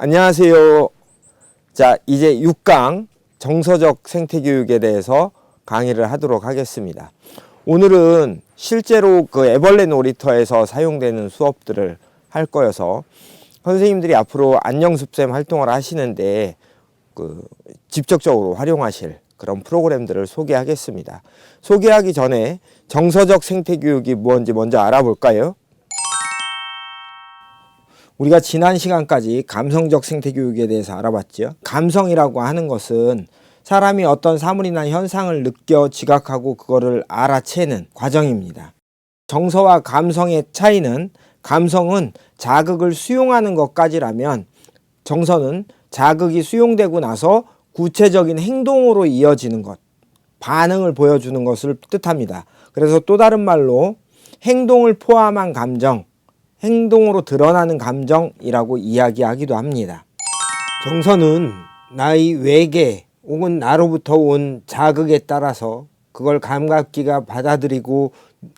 안녕하세요. 자, 이제 6강 정서적 생태교육에 대해서 강의를 하도록 하겠습니다. 오늘은 실제로 그 애벌레 놀이터에서 사용되는 수업들을 할 거여서 선생님들이 앞으로 안녕숲쌤 활동을 하시는데 직접적으로 활용하실 그런 프로그램들을 소개하겠습니다. 소개하기 전에 정서적 생태교육이 뭔지 먼저 알아볼까요? 우리가 지난 시간까지 감성적 생태교육에 대해서 알아봤죠. 감성이라고 하는 것은 사람이 어떤 사물이나 현상을 느껴 지각하고 그거를 알아채는 과정입니다. 정서와 감성의 차이는, 감성은 자극을 수용하는 것까지라면 정서는 자극이 수용되고 나서 구체적인 행동으로 이어지는 것, 반응을 보여주는 것을 뜻합니다. 그래서 또 다른 말로 행동을 포함한 감정, 행동으로 드러나는 감정이라고 이야기하기도 합니다. 정서는 나의 외계 혹은 나로부터 온 자극에 따라서 그걸 감각기가 받아들이고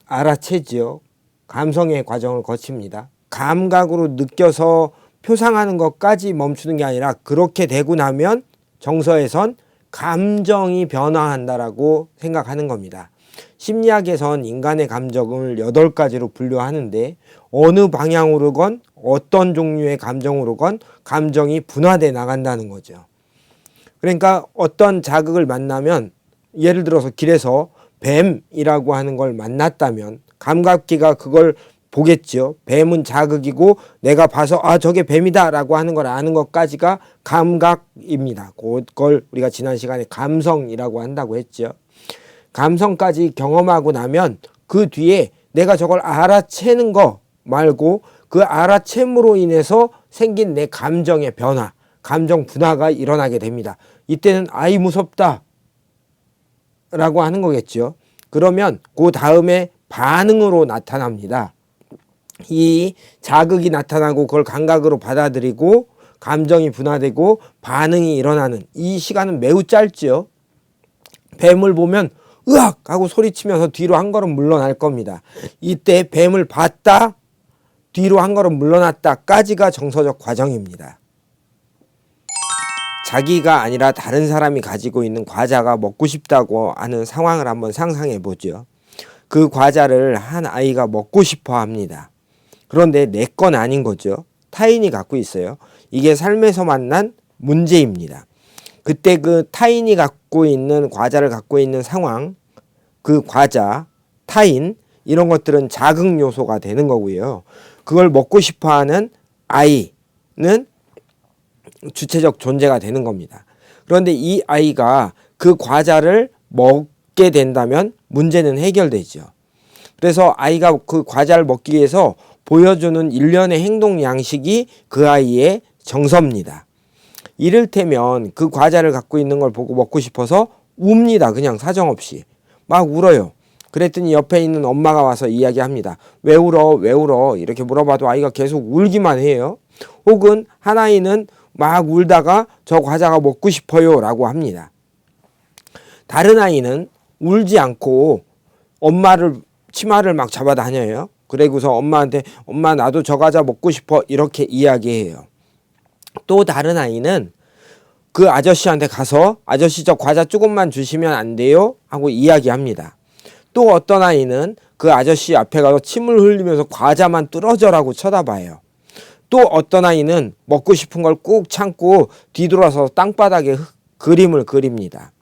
알아채지요. 감성의 과정을 거칩니다. 감각으로 느껴서 표상하는 것까지 멈추는 게 아니라 그렇게 되고 나면 정서에선 감정이 변화한다라고 생각하는 겁니다. 심리학에선 인간의 감정을 8가지로 분류하는데 어느 방향으로건 어떤 종류의 감정으로건 감정이 분화돼 나간다는 거죠. 그러니까 어떤 자극을 만나면, 예를 들어서 길에서 뱀이라고 하는 걸 만났다면 감각기가 그걸 보겠죠. 뱀은 자극이고 내가 봐서 저게 뱀이다 라고 하는 걸 아는 것까지가 감각입니다. 그걸 우리가 지난 시간에 감성이라고 한다고 했죠. 감성까지 경험하고 나면 그 뒤에 내가 저걸 알아채는 거 말고 그 알아챔으로 인해서 생긴 내 감정의 변화, 감정 분화가 일어나게 됩니다. 이때는 아이 무섭다 라고 하는 거겠죠. 그러면 그 다음에 반응으로 나타납니다. 이 자극이 나타나고 그걸 감각으로 받아들이고 감정이 분화되고 반응이 일어나는 이 시간은 매우 짧죠. 뱀을 보면 으악 하고 소리치면서 뒤로 한 걸음 물러날 겁니다. 이때 뱀을 봤다, 뒤로 한 걸음 물러났다까지가 정서적 과정입니다. 자기가 아니라 다른 사람이 가지고 있는 과자가 먹고 싶다고 하는 상황을 한번 상상해 보죠. 그 과자를 한 아이가 먹고 싶어 합니다. 그런데 내 건 아닌 거죠. 타인이 갖고 있어요. 이게 삶에서 만난 문제입니다. 그때 그 타인이 갖고 있는 과자를 갖고 있는 상황, 그 과자, 타인 이런 것들은 자극 요소가 되는 거고요. 그걸 먹고 싶어하는 아이는 주체적 존재가 되는 겁니다. 그런데 이 아이가 그 과자를 먹게 된다면 문제는 해결되죠. 그래서 아이가 그 과자를 먹기 위해서 보여주는 일련의 행동 양식이 그 아이의 정서입니다. 이를테면 그 과자를 갖고 있는 걸 보고 먹고 싶어서 웁니다. 그냥 사정없이 막 울어요. 그랬더니 옆에 있는 엄마가 와서 이야기합니다. 왜 울어? 왜 울어? 이렇게 물어봐도 아이가 계속 울기만 해요. 혹은 한 아이는 막 울다가 저 과자가 먹고 싶어요 라고 합니다. 다른 아이는 울지 않고 엄마를 치마를 막 잡아다녀요. 그리고서 엄마한테 엄마 나도 저 과자 먹고 싶어 이렇게 이야기해요. 또 다른 아이는 그 아저씨한테 가서 아저씨 저 과자 조금만 주시면 안 돼요? 하고 이야기합니다. 또 어떤 아이는 그 아저씨 앞에 가서 침을 흘리면서 과자만 뚫어져라고 쳐다봐요. 또 어떤 아이는 먹고 싶은 걸 꾹 참고 뒤돌아서 땅바닥에 그림을 그립니다.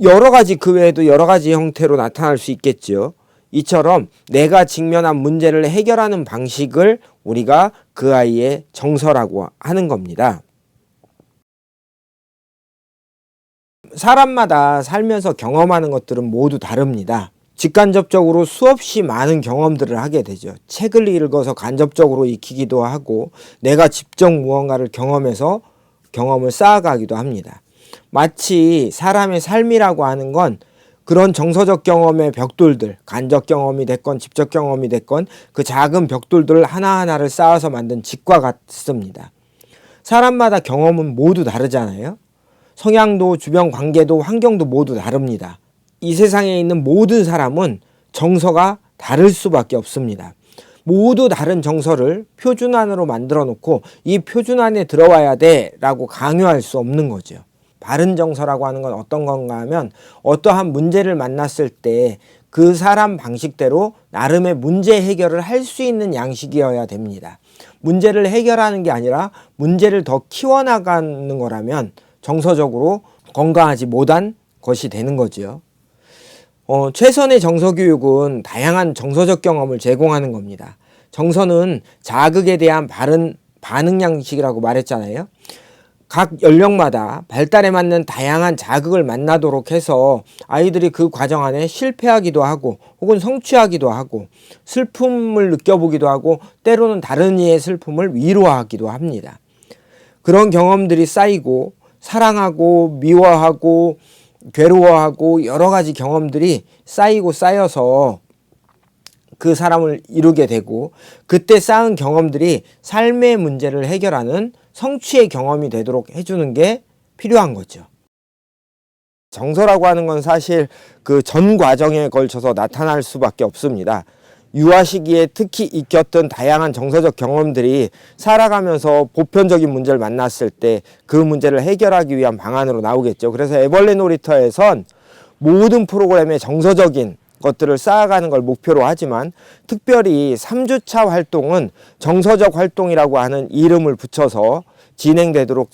여러 가지 그 외에도 여러 가지 형태로 나타날 수 있겠죠. 이처럼 내가 직면한 문제를 해결하는 방식을 우리가 그 아이의 정서라고 하는 겁니다. 사람마다 살면서 경험하는 것들은 모두 다릅니다. 직간접적으로 수없이 많은 경험들을 하게 되죠. 책을 읽어서 간접적으로 익히기도 하고 내가 직접 무언가를 경험해서 경험을 쌓아가기도 합니다. 마치 사람의 삶이라고 하는 건 그런 정서적 경험의 벽돌들, 간접 경험이 됐건 직접 경험이 됐건 그 작은 벽돌들을 하나하나를 쌓아서 만든 집과 같습니다. 사람마다 경험은 모두 다르잖아요. 성향도 주변 관계도 환경도 모두 다릅니다. 이 세상에 있는 모든 사람은 정서가 다를 수밖에 없습니다. 모두 다른 정서를 표준안으로 만들어 놓고 이 표준안에 들어와야 돼 라고 강요할 수 없는 거죠. 바른 정서라고 하는 건 어떤 건가 하면 어떠한 문제를 만났을 때 그 사람 방식대로 나름의 문제 해결을 할 수 있는 양식이어야 됩니다. 문제를 해결하는 게 아니라 문제를 더 키워나가는 거라면 정서적으로 건강하지 못한 것이 되는 거죠. 최선의 정서교육은 다양한 정서적 경험을 제공하는 겁니다. 정서는 자극에 대한 바른 반응 양식이라고 말했잖아요. 각 연령마다 발달에 맞는 다양한 자극을 만나도록 해서 아이들이 그 과정 안에 실패하기도 하고 혹은 성취하기도 하고 슬픔을 느껴보기도 하고 때로는 다른 이의 슬픔을 위로하기도 합니다. 그런 경험들이 쌓이고 사랑하고 미워하고 괴로워하고 여러 가지 경험들이 쌓이고 쌓여서 그 사람을 이루게 되고 그때 쌓은 경험들이 삶의 문제를 해결하는 성취의 경험이 되도록 해주는 게 필요한 거죠. 정서라고 하는 건 사실 그 전 과정에 걸쳐서 나타날 수밖에 없습니다. 유아 시기에 특히 익혔던 다양한 정서적 경험들이 살아가면서 보편적인 문제를 만났을 때 그 문제를 해결하기 위한 방안으로 나오겠죠. 그래서 애벌레 놀이터에선 모든 프로그램의 정서적인 것들을 쌓아가는 걸 목표로 하지만 특별히 3주차 활동은 정서적 활동이라고 하는 이름을 붙여서 진행되도록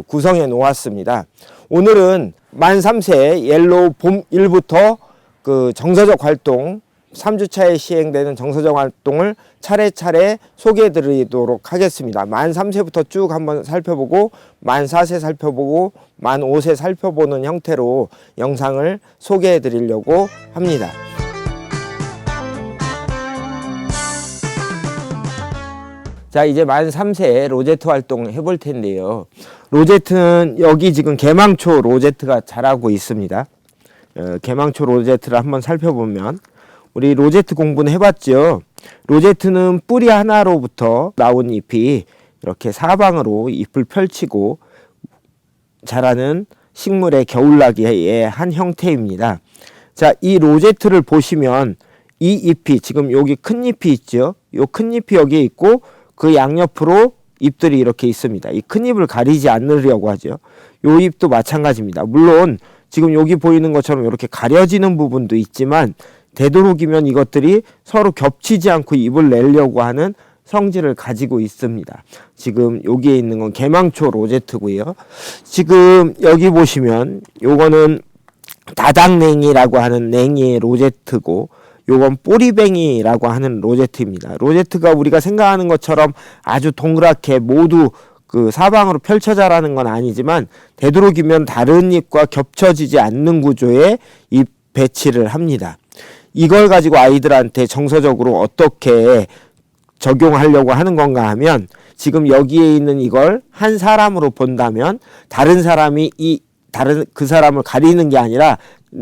구성해 놓았습니다. 오늘은 만 3세 옐로우 봄 1부터 그 정서적 활동 3주차에 시행되는 정서적 활동을 차례차례 소개해 드리도록 하겠습니다. 만 3세부터 쭉 한번 살펴보고 만 4세 살펴보고 만 5세 살펴보는 형태로 영상을 소개해 드리려고 합니다. 자, 이제 만 3세 로제트 활동 해볼 텐데요. 로제트는 여기 지금 개망초 로제트가 자라고 있습니다. 개망초 로제트를 한번 살펴보면 우리 로제트 공부는 해봤죠. 로제트는 뿌리 하나로부터 나온 잎이 이렇게 사방으로 잎을 펼치고 자라는 식물의 겨울나기의 한 형태입니다. 자, 이 로제트를 보시면 이 잎이 지금 여기 큰 잎이 있죠. 이 큰 잎이 여기에 있고 그 양옆으로 잎들이 이렇게 있습니다. 이 큰 잎을 가리지 않으려고 하죠. 이 잎도 마찬가지입니다. 물론 지금 여기 보이는 것처럼 이렇게 가려지는 부분도 있지만 되도록이면 이것들이 서로 겹치지 않고 잎을 내려고 하는 성질을 가지고 있습니다. 지금 여기에 있는 건 개망초 로제트고요. 지금 여기 보시면 요거는 다닥냉이라고 하는 냉이의 로제트고 요건 뿌리뱅이라고 하는 로제트입니다. 로제트가 우리가 생각하는 것처럼 아주 동그랗게 모두 그 사방으로 펼쳐 자라는 건 아니지만 되도록이면 다른 잎과 겹쳐지지 않는 구조의 잎 배치를 합니다. 이걸 가지고 아이들한테 정서적으로 어떻게 적용하려고 하는 건가 하면 지금 여기에 있는 이걸 한 사람으로 본다면 다른 사람이 그 사람을 가리는 게 아니라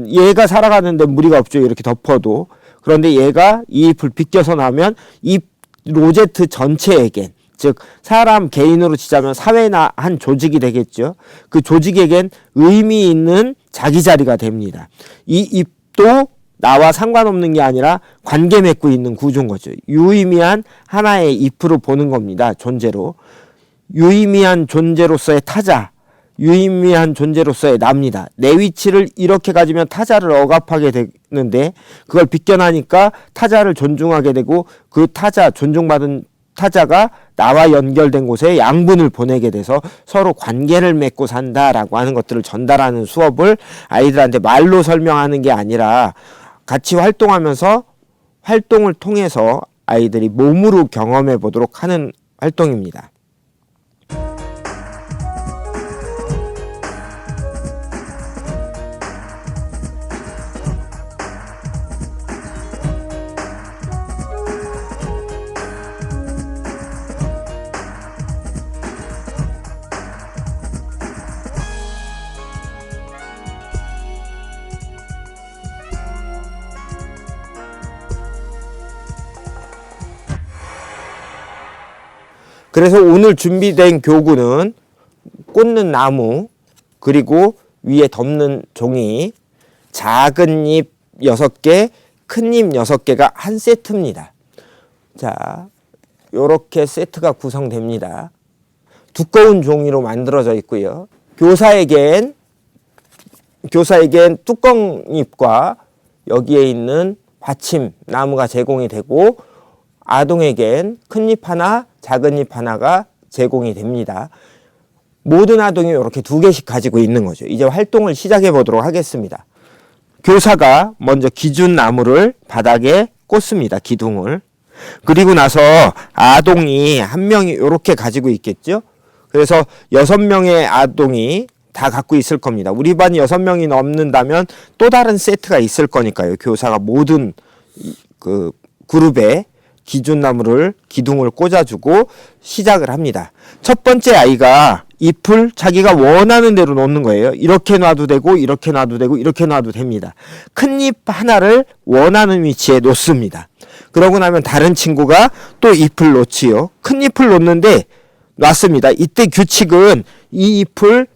얘가 살아가는데 무리가 없죠. 이렇게 덮어도. 그런데 얘가 이 잎을 비껴서 나면 이 로제트 전체에겐 즉 사람 개인으로 치자면 사회나 한 조직이 되겠죠. 그 조직에겐 의미 있는 자기 자리가 됩니다. 이 잎도 나와 상관없는 게 아니라 관계 맺고 있는 구조인 거죠. 유의미한 하나의 잎으로 보는 겁니다. 존재로. 유의미한 존재로서의 타자, 유의미한 존재로서의 납니다. 내 위치를 이렇게 가지면 타자를 억압하게 되는데 그걸 비껴나니까 타자를 존중하게 되고 그 타자, 존중받은 타자가 나와 연결된 곳에 양분을 보내게 돼서 서로 관계를 맺고 산다라고 하는 것들을 전달하는 수업을 아이들한테 말로 설명하는 게 아니라 같이 활동하면서 활동을 통해서 아이들이 몸으로 경험해 보도록 하는 활동입니다. 그래서 오늘 준비된 교구는 꽂는 나무, 그리고 위에 덮는 종이, 작은 잎 6개, 큰 잎 6개가 한 세트입니다. 자, 요렇게 세트가 구성됩니다. 두꺼운 종이로 만들어져 있고요. 교사에겐 뚜껑잎과 여기에 있는 받침 나무가 제공이 되고, 아동에겐 큰 잎 하나, 작은 잎 하나가 제공이 됩니다. 모든 아동이 이렇게 2개씩 가지고 있는 거죠. 이제 활동을 시작해 보도록 하겠습니다. 교사가 먼저 기준 나무를 바닥에 꽂습니다. 기둥을. 그리고 나서 아동이 한 명이 이렇게 가지고 있겠죠. 그래서 6명의 아동이 다 갖고 있을 겁니다. 우리 반이 6명이 넘는다면 또 다른 세트가 있을 거니까요. 교사가 모든 그 그룹에 기둥을 꽂아주고 시작을 합니다. 첫 번째 아이가 잎을 자기가 원하는 대로 놓는 거예요. 이렇게 놔도 되고, 이렇게 놔도 되고, 이렇게 놔도 됩니다. 큰 잎 하나를 원하는 위치에 놓습니다. 그러고 나면 다른 친구가 또 잎을 놓지요. 큰 잎을 놓는데 놨습니다. 이때 규칙은 이 잎을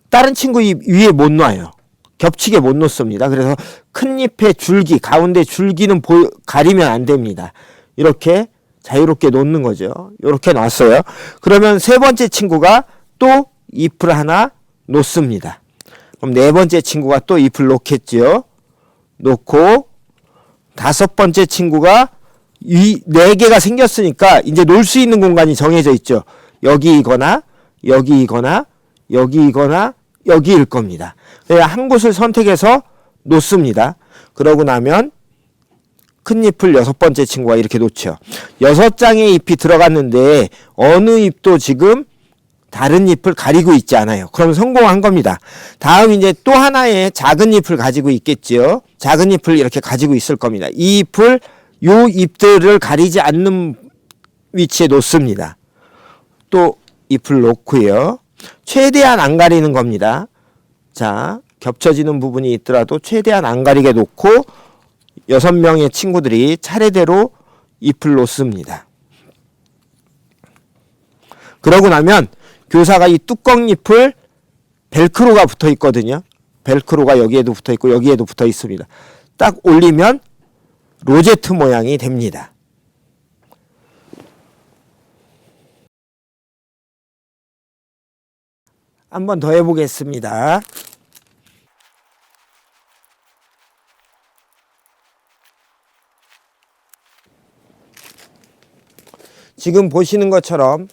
다른 친구 잎 위에 못 놔요. 겹치게 못 놓습니다. 그래서 큰 잎의 줄기, 가운데 줄기는 가리면 안 됩니다. 이렇게 자유롭게 놓는 거죠. 이렇게 놨어요. 그러면 세 번째 친구가 또 잎을 하나 놓습니다. 그럼 네 번째 친구가 또 잎을 놓겠죠. 놓고 다섯 번째 친구가 이 4개가 생겼으니까 이제 놓을 수 있는 공간이 정해져 있죠. 여기이거나 여기이거나 여기이거나 여기일 겁니다. 한 곳을 선택해서 놓습니다. 그러고 나면 큰 잎을 6번째 친구가 이렇게 놓죠. 6장의 잎이 들어갔는데 어느 잎도 지금 다른 잎을 가리고 있지 않아요. 그럼 성공한 겁니다. 다음 이제 또 하나의 작은 잎을 가지고 있겠지요. 작은 잎을 이렇게 가지고 있을 겁니다. 이 잎들을 가리지 않는 위치에 놓습니다. 또 잎을 놓고요. 최대한 안 가리는 겁니다. 자, 겹쳐지는 부분이 있더라도 최대한 안 가리게 놓고 6명의 친구들이 차례대로 잎을 놓습니다. 그러고 나면 교사가 이 뚜껑잎을 벨크로가 붙어 있거든요. 벨크로가 여기에도 붙어 있고 여기에도 붙어 있습니다. 딱 올리면 로제트 모양이 됩니다. 한 번 더 해보겠습니다. 지금 보시는 것처럼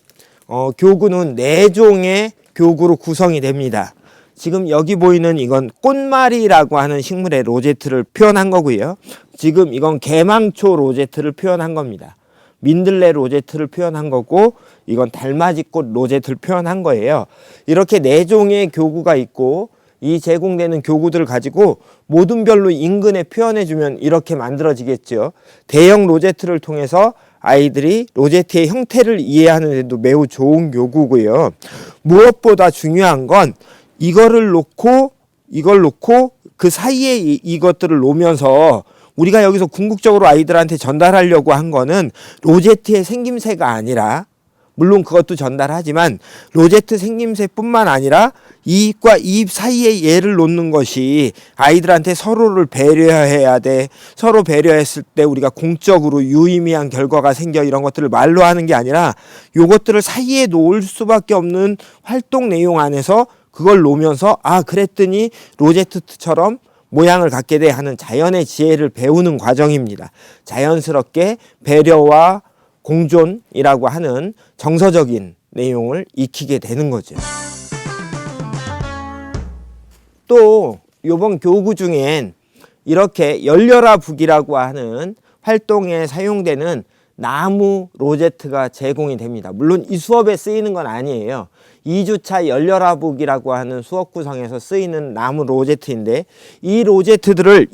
교구는 4종의 교구로 구성이 됩니다. 지금 여기 보이는 이건 꽃말이라고 하는 식물의 로제트를 표현한 거고요. 지금 이건 개망초 로제트를 표현한 겁니다. 민들레 로제트를 표현한 거고, 이건 달맞이꽃 로제트를 표현한 거예요. 이렇게 4종의 교구가 있고, 이 제공되는 교구들을 가지고 모든 별로 인근에 표현해주면 이렇게 만들어지겠죠. 대형 로제트를 통해서 아이들이 로제트의 형태를 이해하는 데도 매우 좋은 교구고요. 무엇보다 중요한 건 이걸 놓고 그 사이에 이것들을 놓으면서 우리가 여기서 궁극적으로 아이들한테 전달하려고 한 거는 로제트의 생김새가 아니라, 물론 그것도 전달하지만 로제트 생김새뿐만 아니라 이 잎과 이 잎 사이에 얘를 놓는 것이 아이들한테 서로를 배려해야 돼. 서로 배려했을 때 우리가 공적으로 유의미한 결과가 생겨, 이런 것들을 말로 하는 게 아니라 요것들을 사이에 놓을 수밖에 없는 활동 내용 안에서 그걸 놓으면서 그랬더니 로제트처럼 모양을 갖게 돼 하는 자연의 지혜를 배우는 과정입니다. 자연스럽게 배려와 공존이라고 하는 정서적인 내용을 익히게 되는 거죠. 또 이번 교구 중엔 이렇게 열려라 북이라고 하는 활동에 사용되는 나무 로제트가 제공이 됩니다. 물론 이 수업에 쓰이는 건 아니에요. 2주차 열려라 북이라고 하는 수업 구성에서 쓰이는 나무 로제트인데, 이 로제트들을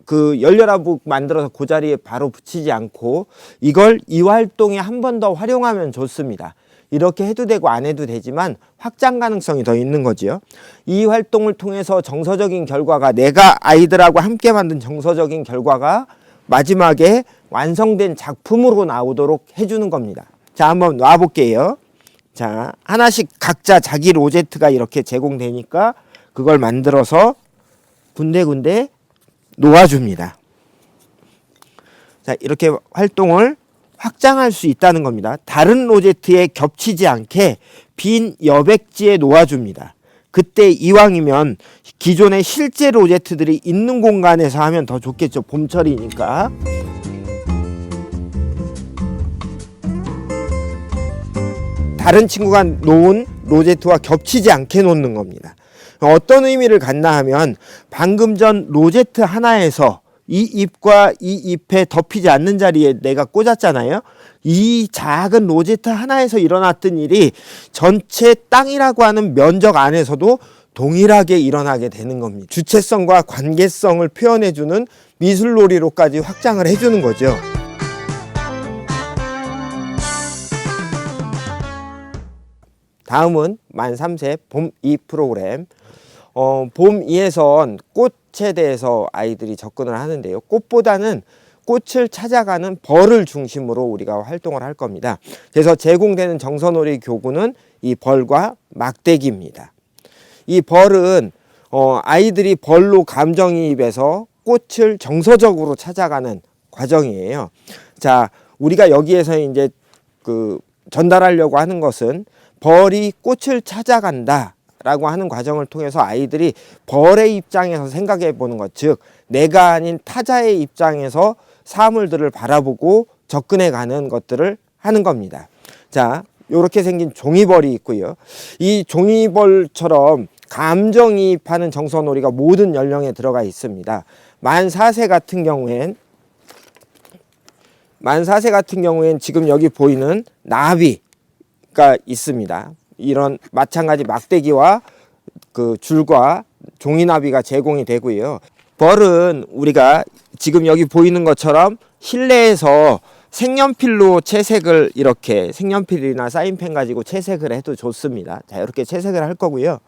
그 열려라 북 만들어서 그 자리에 바로 붙이지 않고 이걸 이 활동에 한 번 더 활용하면 좋습니다. 이렇게 해도 되고 안 해도 되지만 확장 가능성이 더 있는 거죠. 이 활동을 통해서 정서적인 결과가, 내가 아이들하고 함께 만든 정서적인 결과가 마지막에 완성된 작품으로 나오도록 해주는 겁니다. 자, 한번 놔볼게요. 자, 하나씩 각자 자기 로제트가 이렇게 제공되니까 그걸 만들어서 군데군데 놓아줍니다. 자, 이렇게 활동을 확장할 수 있다는 겁니다. 다른 로제트에 겹치지 않게 빈 여백지에 놓아줍니다. 그때 이왕이면 기존의 실제 로제트들이 있는 공간에서 하면 더 좋겠죠. 봄철이니까. 다른 친구가 놓은 로제트와 겹치지 않게 놓는 겁니다. 어떤 의미를 갖나 하면 방금 전 로제트 하나에서 이 잎과 이 잎에 덮이지 않는 자리에 내가 꽂았잖아요. 이 작은 로제트 하나에서 일어났던 일이 전체 땅이라고 하는 면적 안에서도 동일하게 일어나게 되는 겁니다. 주체성과 관계성을 표현해주는 미술놀이로까지 확장을 해주는 거죠. 다음은 만 3세 봄 2 프로그램. 봄 2에선 꽃에 대해서 아이들이 접근을 하는데요. 꽃보다는 꽃을 찾아가는 벌을 중심으로 우리가 활동을 할 겁니다. 그래서 제공되는 정서놀이 교구는 이 벌과 막대기입니다. 이 벌은 아이들이 벌로 감정이입해서 꽃을 정서적으로 찾아가는 과정이에요. 자, 우리가 여기에서 이제 전달하려고 하는 것은 벌이 꽃을 찾아간다 라고 하는 과정을 통해서 아이들이 벌의 입장에서 생각해 보는 것, 즉 내가 아닌 타자의 입장에서 사물들을 바라보고 접근해 가는 것들을 하는 겁니다. 자, 이렇게 생긴 종이벌이 있고요. 이 종이벌처럼 감정이입하는 정서놀이가 모든 연령에 들어가 있습니다. 만 4세 같은 경우엔 지금 여기 보이는 나비가 있습니다. 이런 마찬가지 막대기와 그 줄과 종이나비가 제공이 되고요. 벌은 우리가 지금 여기 보이는 것처럼 실내에서 색연필로 채색을, 이렇게 색연필이나 사인펜 가지고 채색을 해도 좋습니다. 자, 이렇게 채색을 할 거고요.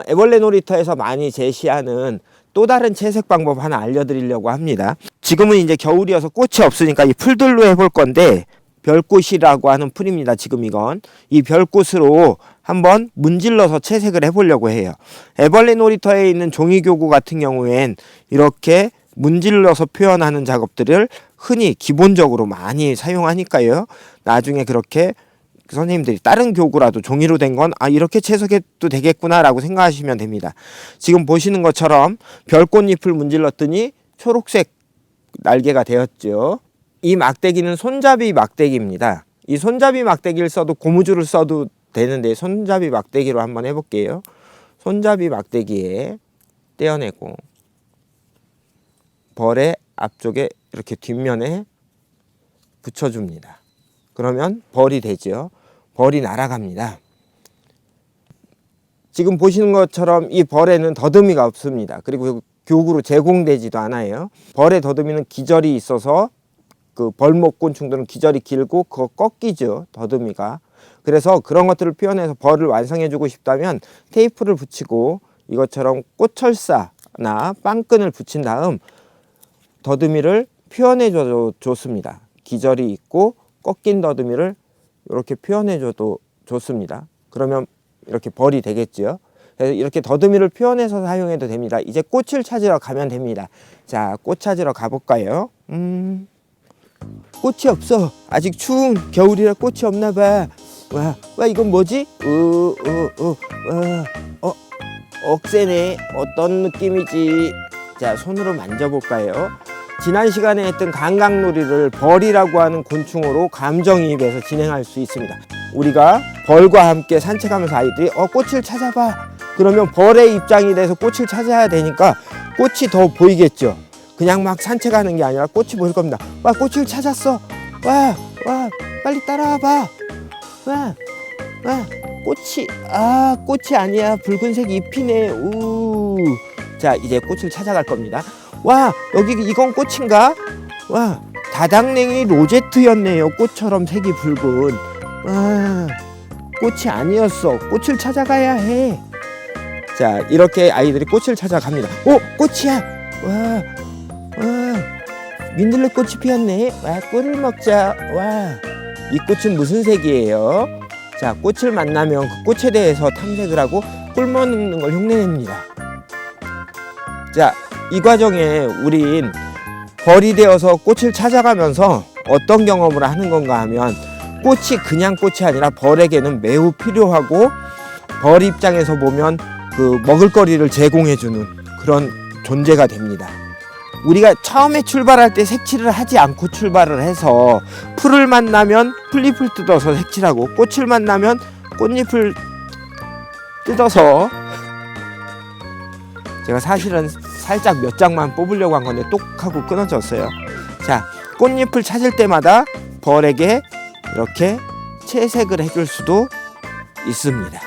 애벌레 놀이터에서 많이 제시하는 또 다른 채색 방법 하나 알려드리려고 합니다. 지금은 이제 겨울이어서 꽃이 없으니까 이 풀들로 해볼 건데, 별꽃이라고 하는 풀입니다. 지금 이건 이 별꽃으로 한번 문질러서 채색을 해보려고 해요. 애벌레 놀이터에 있는 종이교구 같은 경우엔 이렇게 문질러서 표현하는 작업들을 흔히 기본적으로 많이 사용하니까요. 나중에 그렇게 선생님들이 다른 교구라도 종이로 된 건 이렇게 채색해도 되겠구나 라고 생각하시면 됩니다. 지금 보시는 것처럼 별꽃잎을 문질렀더니 초록색 날개가 되었죠. 이 막대기는 손잡이 막대기입니다. 이 손잡이 막대기를 써도 고무줄을 써도 되는데 손잡이 막대기로 한번 해볼게요. 손잡이 막대기에 떼어내고 벌의 앞쪽에 이렇게 뒷면에 붙여줍니다. 그러면 벌이 되죠. 벌이 날아갑니다. 지금 보시는 것처럼 이 벌에는 더듬이가 없습니다. 그리고 교구로 제공되지도 않아요. 벌의 더듬이는 기절이 있어서 그 벌목 곤충들은 기절이 길고 그거 꺾이죠, 더듬이가. 그래서 그런 것들을 표현해서 벌을 완성해 주고 싶다면 테이프를 붙이고 이것처럼 꽃철사나 빵끈을 붙인 다음 더듬이를 표현해 줘도 좋습니다. 기절이 있고 꺾인 더듬이를 이렇게 표현해 줘도 좋습니다. 그러면 이렇게 벌이 되겠죠. 그래서 이렇게 더듬이를 표현해서 사용해도 됩니다. 이제 꽃을 찾으러 가면 됩니다. 자, 꽃 찾으러 가볼까요? 꽃이 없어. 아직 추운 겨울이라 꽃이 없나 봐. 와 이건 뭐지? 억새네. 어떤 느낌이지? 자, 손으로 만져볼까요? 지난 시간에 했던 감각놀이를 벌이라고 하는 곤충으로 감정이입해서 진행할 수 있습니다. 우리가 벌과 함께 산책하면서 아이들이 꽃을 찾아봐. 그러면 벌의 입장이 돼서 꽃을 찾아야 되니까 꽃이 더 보이겠죠. 그냥 막 산책하는 게 아니라 꽃이 보일 겁니다. 와, 꽃을 찾았어. 와, 빨리 따라와봐. 와, 꽃이 아니야. 붉은색 잎이네. 자, 이제 꽃을 찾아갈 겁니다. 와, 여기 이건 꽃인가? 와, 다당냉이 로제트였네요. 꽃처럼 색이 붉은. 와, 꽃이 아니었어. 꽃을 찾아가야 해. 자, 이렇게 아이들이 꽃을 찾아갑니다. 꽃이야. 와, 민들레 꽃이 피었네. 와, 꿀을 먹자. 와, 이 꽃은 무슨 색이에요? 자, 꽃을 만나면 그 꽃에 대해서 탐색을 하고 꿀 먹는 걸 흉내냅니다. 자, 이 과정에 우린 벌이 되어서 꽃을 찾아가면서 어떤 경험을 하는 건가 하면 꽃이 그냥 꽃이 아니라 벌에게는 매우 필요하고 벌 입장에서 보면 그 먹을거리를 제공해주는 그런 존재가 됩니다. 우리가 처음에 출발할 때 색칠을 하지 않고 출발을 해서 풀을 만나면 풀잎을 뜯어서 색칠하고 꽃을 만나면 꽃잎을 뜯어서 제가 사실은 살짝 몇 장만 뽑으려고 한 건데 똑 하고 끊어졌어요. 자, 꽃잎을 찾을 때마다 벌에게 이렇게 채색을 해줄 수도 있습니다.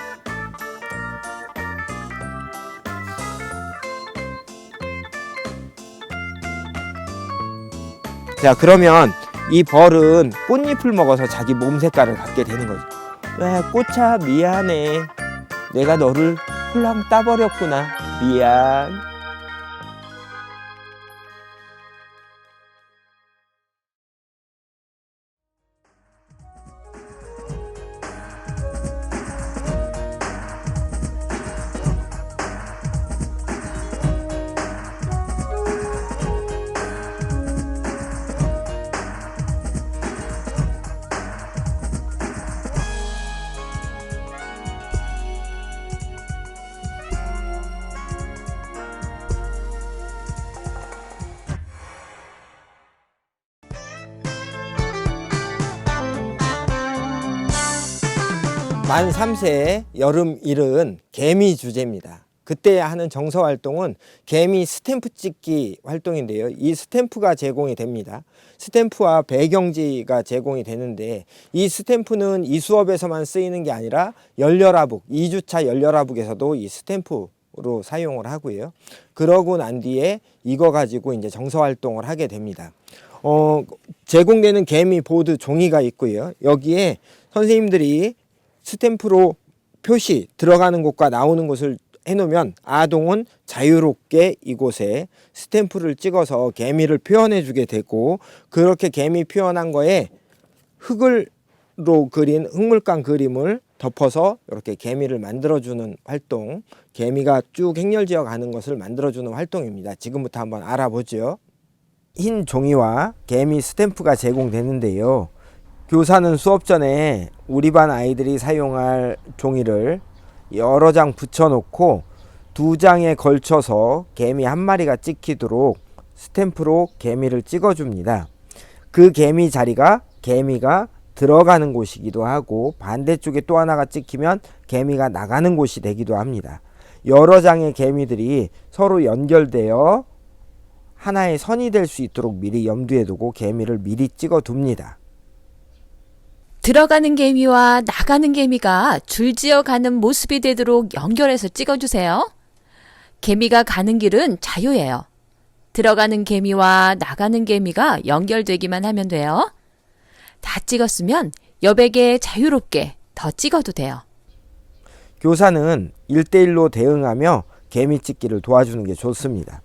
자, 그러면 이 벌은 꽃잎을 먹어서 자기 몸 색깔을 갖게 되는 거죠. 왜 꽃아 미안해, 내가 너를 홀랑 따버렸구나, 미안. 만 3세 여름일은 개미 주제입니다. 그때 하는 정서 활동은 개미 스탬프 찍기 활동인데요. 이 스탬프가 제공이 됩니다. 스탬프와 배경지가 제공이 되는데 이 스탬프는 이 수업에서만 쓰이는 게 아니라 열렬화북, 2주차 열렬화북에서도 이 스탬프로 사용을 하고요. 그러고 난 뒤에 이거 가지고 이제 정서 활동을 하게 됩니다. 제공되는 개미 보드 종이가 있고요. 여기에 선생님들이 스탬프로 표시 들어가는 곳과 나오는 곳을 해놓으면 아동은 자유롭게 이곳에 스탬프를 찍어서 개미를 표현해 주게 되고, 그렇게 개미 표현한 거에 흙으로 그린 흙물감 그림을 덮어서 이렇게 개미를 만들어주는 활동, 개미가 쭉 행렬지어 가는 것을 만들어주는 활동입니다. 지금부터 한번 알아보죠. 흰 종이와 개미 스탬프가 제공되는데요. 교사는 수업 전에 우리 반 아이들이 사용할 종이를 여러 장 붙여놓고 2장에 걸쳐서 개미 한 마리가 찍히도록 스탬프로 개미를 찍어줍니다. 그 개미 자리가 개미가 들어가는 곳이기도 하고, 반대쪽에 또 하나가 찍히면 개미가 나가는 곳이 되기도 합니다. 여러 장의 개미들이 서로 연결되어 하나의 선이 될 수 있도록 미리 염두에 두고 개미를 미리 찍어둡니다. 들어가는 개미와 나가는 개미가 줄지어 가는 모습이 되도록 연결해서 찍어주세요. 개미가 가는 길은 자유예요. 들어가는 개미와 나가는 개미가 연결되기만 하면 돼요. 다 찍었으면 여백에 자유롭게 더 찍어도 돼요. 교사는 1대1로 대응하며 개미 찍기를 도와주는 게 좋습니다.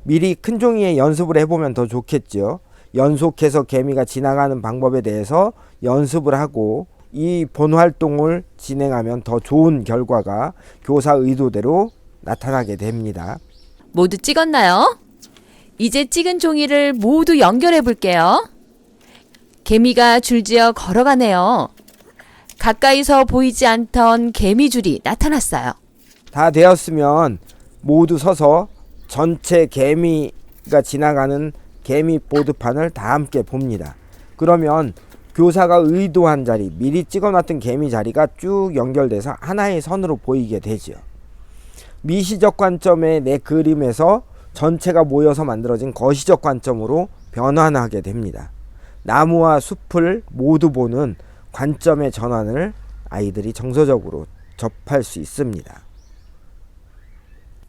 미리 큰 종이에 연습을 해보면 더 좋겠죠. 연속해서 개미가 지나가는 방법에 대해서 연습을 하고 이 본 활동을 진행하면 더 좋은 결과가 교사 의도대로 나타나게 됩니다. 모두 찍었나요? 이제 찍은 종이를 모두 연결해 볼게요. 개미가 줄지어 걸어가네요. 가까이서 보이지 않던 개미줄이 나타났어요. 다 되었으면 모두 서서 전체 개미가 지나가는 개미 보드판을 다 함께 봅니다. 그러면 교사가 의도한 자리, 미리 찍어놨던 개미 자리가 쭉 연결돼서 하나의 선으로 보이게 되죠. 미시적 관점의 내 그림에서 전체가 모여서 만들어진 거시적 관점으로 변환하게 됩니다. 나무와 숲을 모두 보는 관점의 전환을 아이들이 정서적으로 접할 수 있습니다.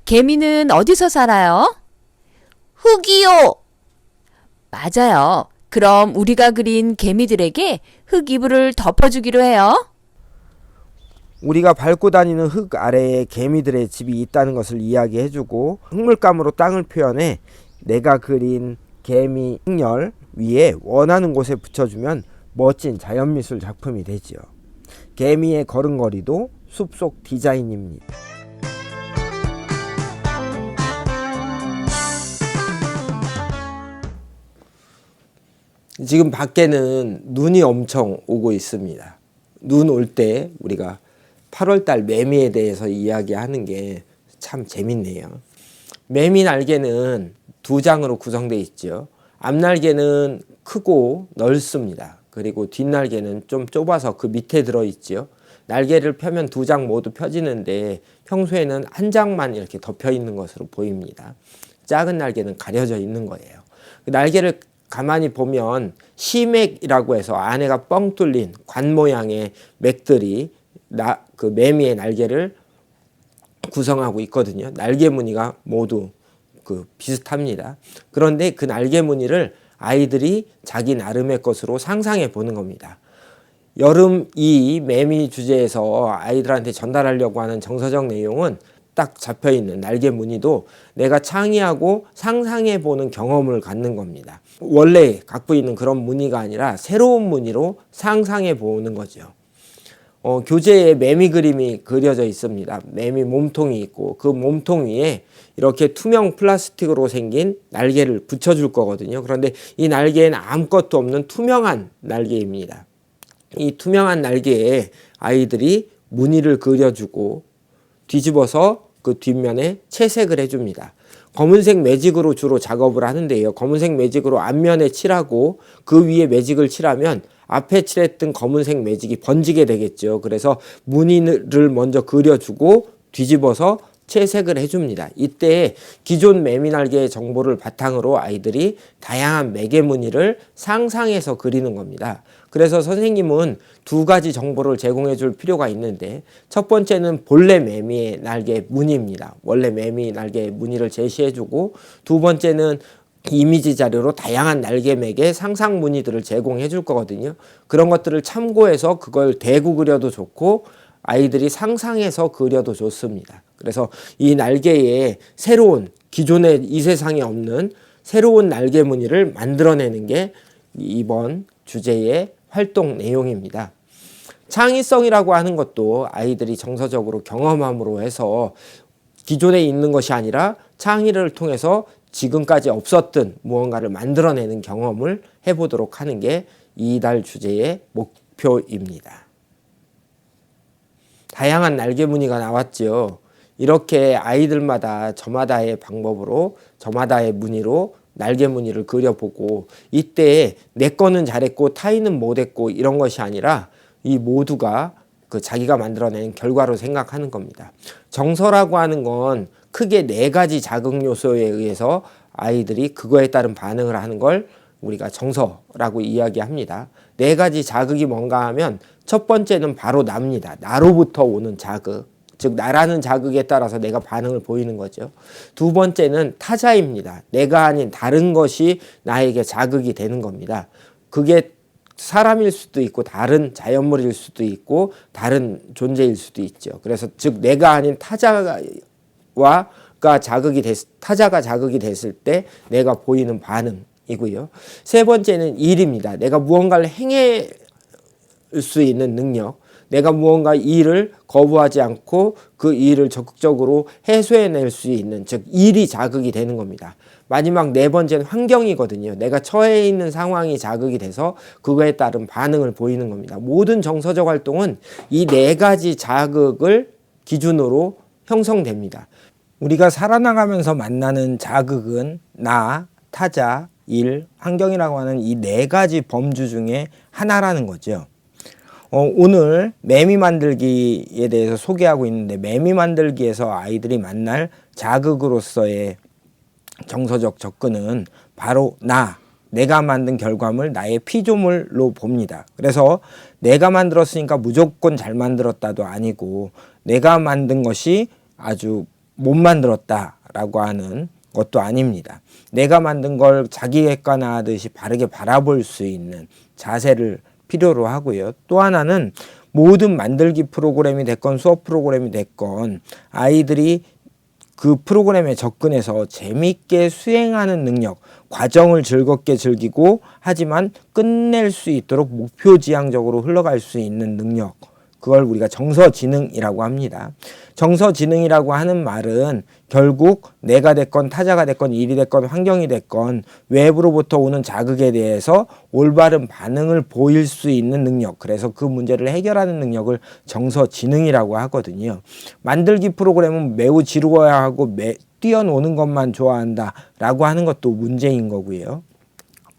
개미는 어디서 살아요? 흙이요. 맞아요. 그럼 우리가 그린 개미들에게 흙 이불을 덮어주기로 해요. 우리가 밟고 다니는 흙 아래에 개미들의 집이 있다는 것을 이야기해주고, 흙물감으로 땅을 표현해 내가 그린 개미 흙열 위에 원하는 곳에 붙여주면 멋진 자연미술 작품이 되지요. 개미의 걸음걸이도 숲속 디자인입니다. 지금 밖에는 눈이 엄청 오고 있습니다. 눈 올 때 우리가 8월달 매미에 대해서 이야기하는 게 참 재밌네요. 매미 날개는 두 장으로 구성되어 있죠. 앞날개는 크고 넓습니다. 그리고 뒷날개는 좀 좁아서 그 밑에 들어있죠. 날개를 펴면 두 장 모두 펴지는데 평소에는 한 장만 이렇게 덮여 있는 것으로 보입니다. 작은 날개는 가려져 있는 거예요. 그 날개를 가만히 보면 시맥이라고 해서 안에가 뻥 뚫린 관 모양의 맥들이 그 매미의 날개를 구성하고 있거든요. 날개 무늬가 모두 비슷합니다. 그런데 그 날개 무늬를 아이들이 자기 나름의 것으로 상상해 보는 겁니다. 여름 이 매미 주제에서 아이들한테 전달하려고 하는 정서적 내용은 딱 잡혀 있는 날개 무늬도 내가 창의하고 상상해 보는 경험을 갖는 겁니다. 원래 갖고 있는 그런 무늬가 아니라 새로운 무늬로 상상해 보는 거죠. 교재에 매미 그림이 그려져 있습니다. 매미 몸통이 있고 그 몸통 위에 이렇게 투명 플라스틱으로 생긴 날개를 붙여줄 거거든요. 그런데 이 날개에는 아무것도 없는 투명한 날개입니다. 이 투명한 날개에 아이들이 무늬를 그려주고 뒤집어서 그 뒷면에 채색을 해줍니다. 검은색 매직으로 주로 작업을 하는데요. 검은색 매직으로 앞면에 칠하고 그 위에 매직을 칠하면 앞에 칠했던 검은색 매직이 번지게 되겠죠. 그래서 무늬를 먼저 그려주고 뒤집어서 채색을 해줍니다. 이때 기존 매미 날개의 정보를 바탕으로 아이들이 다양한 매개 무늬를 상상해서 그리는 겁니다. 그래서 선생님은 두 가지 정보를 제공해 줄 필요가 있는데 첫 번째는 본래 매미의 날개 무늬입니다. 원래 매미 날개의 무늬를 제시해 주고 두 번째는 이미지 자료로 다양한 날개맥의 상상 무늬들을 제공해 줄 거거든요. 그런 것들을 참고해서 그걸 대구 그려도 좋고 아이들이 상상해서 그려도 좋습니다. 그래서 이 날개에 새로운 기존에 이 세상에 없는 새로운 날개 무늬를 만들어내는 게 이번 주제의 활동 내용입니다. 창의성이라고 하는 것도 아이들이 정서적으로 경험함으로 해서 기존에 있는 것이 아니라 창의를 통해서 지금까지 없었던 무언가를 만들어내는 경험을 해보도록 하는 게 이달 주제의 목표입니다. 다양한 날개 무늬가 나왔죠. 이렇게 아이들마다 저마다의 방법으로 저마다의 무늬로 날개 무늬를 그려보고 이때 내 거는 잘했고 타인은 못했고 이런 것이 아니라 이 모두가 자기가 만들어낸 결과로 생각하는 겁니다. 정서라고 하는 건 크게 네 가지 자극 요소에 의해서 아이들이 그거에 따른 반응을 하는 걸 우리가 정서라고 이야기합니다. 네 가지 자극이 뭔가 하면 첫 번째는 바로 나입니다. 나로부터 오는 자극. 즉 나라는 자극에 따라서 내가 반응을 보이는 거죠. 두 번째는 타자입니다. 내가 아닌 다른 것이 나에게 자극이 되는 겁니다. 그게 사람일 수도 있고 다른 자연물일 수도 있고 다른 존재일 수도 있죠. 그래서 즉 내가 아닌 타자가 자극이 됐을 때 내가 보이는 반응이고요. 세 번째는 일입니다. 내가 무언가를 행할 수 있는 능력. 내가 무언가 일을 거부하지 않고 그 일을 적극적으로 해소해낼 수 있는, 즉 일이 자극이 되는 겁니다. 마지막 네 번째는 환경이거든요. 내가 처해 있는 상황이 자극이 돼서 그거에 따른 반응을 보이는 겁니다. 모든 정서적 활동은 이 네 가지 자극을 기준으로 형성됩니다. 우리가 살아나가면서 만나는 자극은 나, 타자, 일, 환경이라고 하는 이 네 가지 범주 중에 하나라는 거죠. 오늘 매미 만들기에 대해서 소개하고 있는데 매미 만들기에서 아이들이 만날 자극으로서의 정서적 접근은 바로 내가 만든 결과물, 나의 피조물로 봅니다. 그래서 내가 만들었으니까 무조건 잘 만들었다도 아니고 내가 만든 것이 아주 못 만들었다라고 하는 것도 아닙니다. 내가 만든 걸 자기 객관화하듯이 바르게 바라볼 수 있는 자세를 필요로 하고요. 또 하나는 모든 만들기 프로그램이 됐건 수업 프로그램이 됐건 아이들이 그 프로그램에 접근해서 재미있게 수행하는 능력, 과정을 즐겁게 즐기고 하지만 끝낼 수 있도록 목표지향적으로 흘러갈 수 있는 능력, 그걸 우리가 정서지능이라고 합니다. 정서지능이라고 하는 말은 결국 내가 됐건 타자가 됐건 일이 됐건 환경이 됐건 외부로부터 오는 자극에 대해서 올바른 반응을 보일 수 있는 능력, 그래서 그 문제를 해결하는 능력을 정서지능이라고 하거든요. 만들기 프로그램은 매우 지루해야 하고 뛰어노는 것만 좋아한다 라고 하는 것도 문제인 거고요.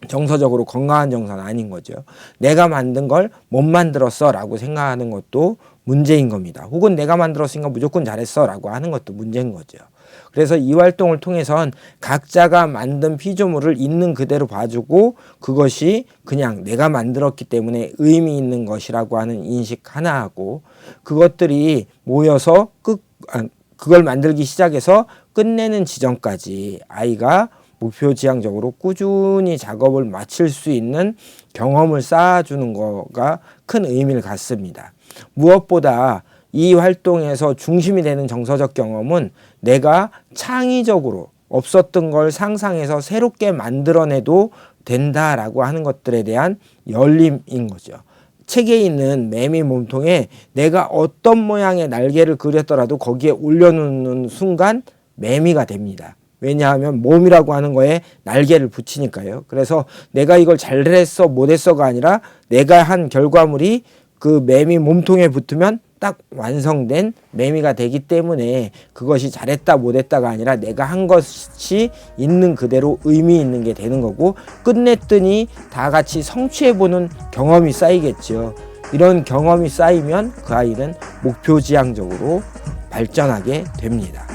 정서적으로 건강한 정서는 아닌 거죠. 내가 만든 걸 못 만들었어 라고 생각하는 것도 문제인 겁니다. 혹은 내가 만들었으니까 무조건 잘했어 라고 하는 것도 문제인 거죠. 그래서 이 활동을 통해선 각자가 만든 피조물을 있는 그대로 봐주고 그것이 그냥 내가 만들었기 때문에 의미 있는 것이라고 하는 인식 하나하고, 그것들이 모여서 그걸 만들기 시작해서 끝내는 지점까지 아이가 목표지향적으로 꾸준히 작업을 마칠 수 있는 경험을 쌓아주는 거가 큰 의미를 갖습니다. 무엇보다 이 활동에서 중심이 되는 정서적 경험은 내가 창의적으로 없었던 걸 상상해서 새롭게 만들어내도 된다라고 하는 것들에 대한 열림인 거죠. 책에 있는 매미 몸통에 내가 어떤 모양의 날개를 그렸더라도 거기에 올려놓는 순간 매미가 됩니다. 왜냐하면 몸이라고 하는 거에 날개를 붙이니까요. 그래서 내가 이걸 잘했어 못했어가 아니라 내가 한 결과물이 그 매미 몸통에 붙으면 딱 완성된 매미가 되기 때문에 그것이 잘했다 못했다가 아니라 내가 한 것이 있는 그대로 의미 있는 게 되는 거고, 끝냈더니 다 같이 성취해보는 경험이 쌓이겠죠. 이런 경험이 쌓이면 그 아이는 목표지향적으로 발전하게 됩니다.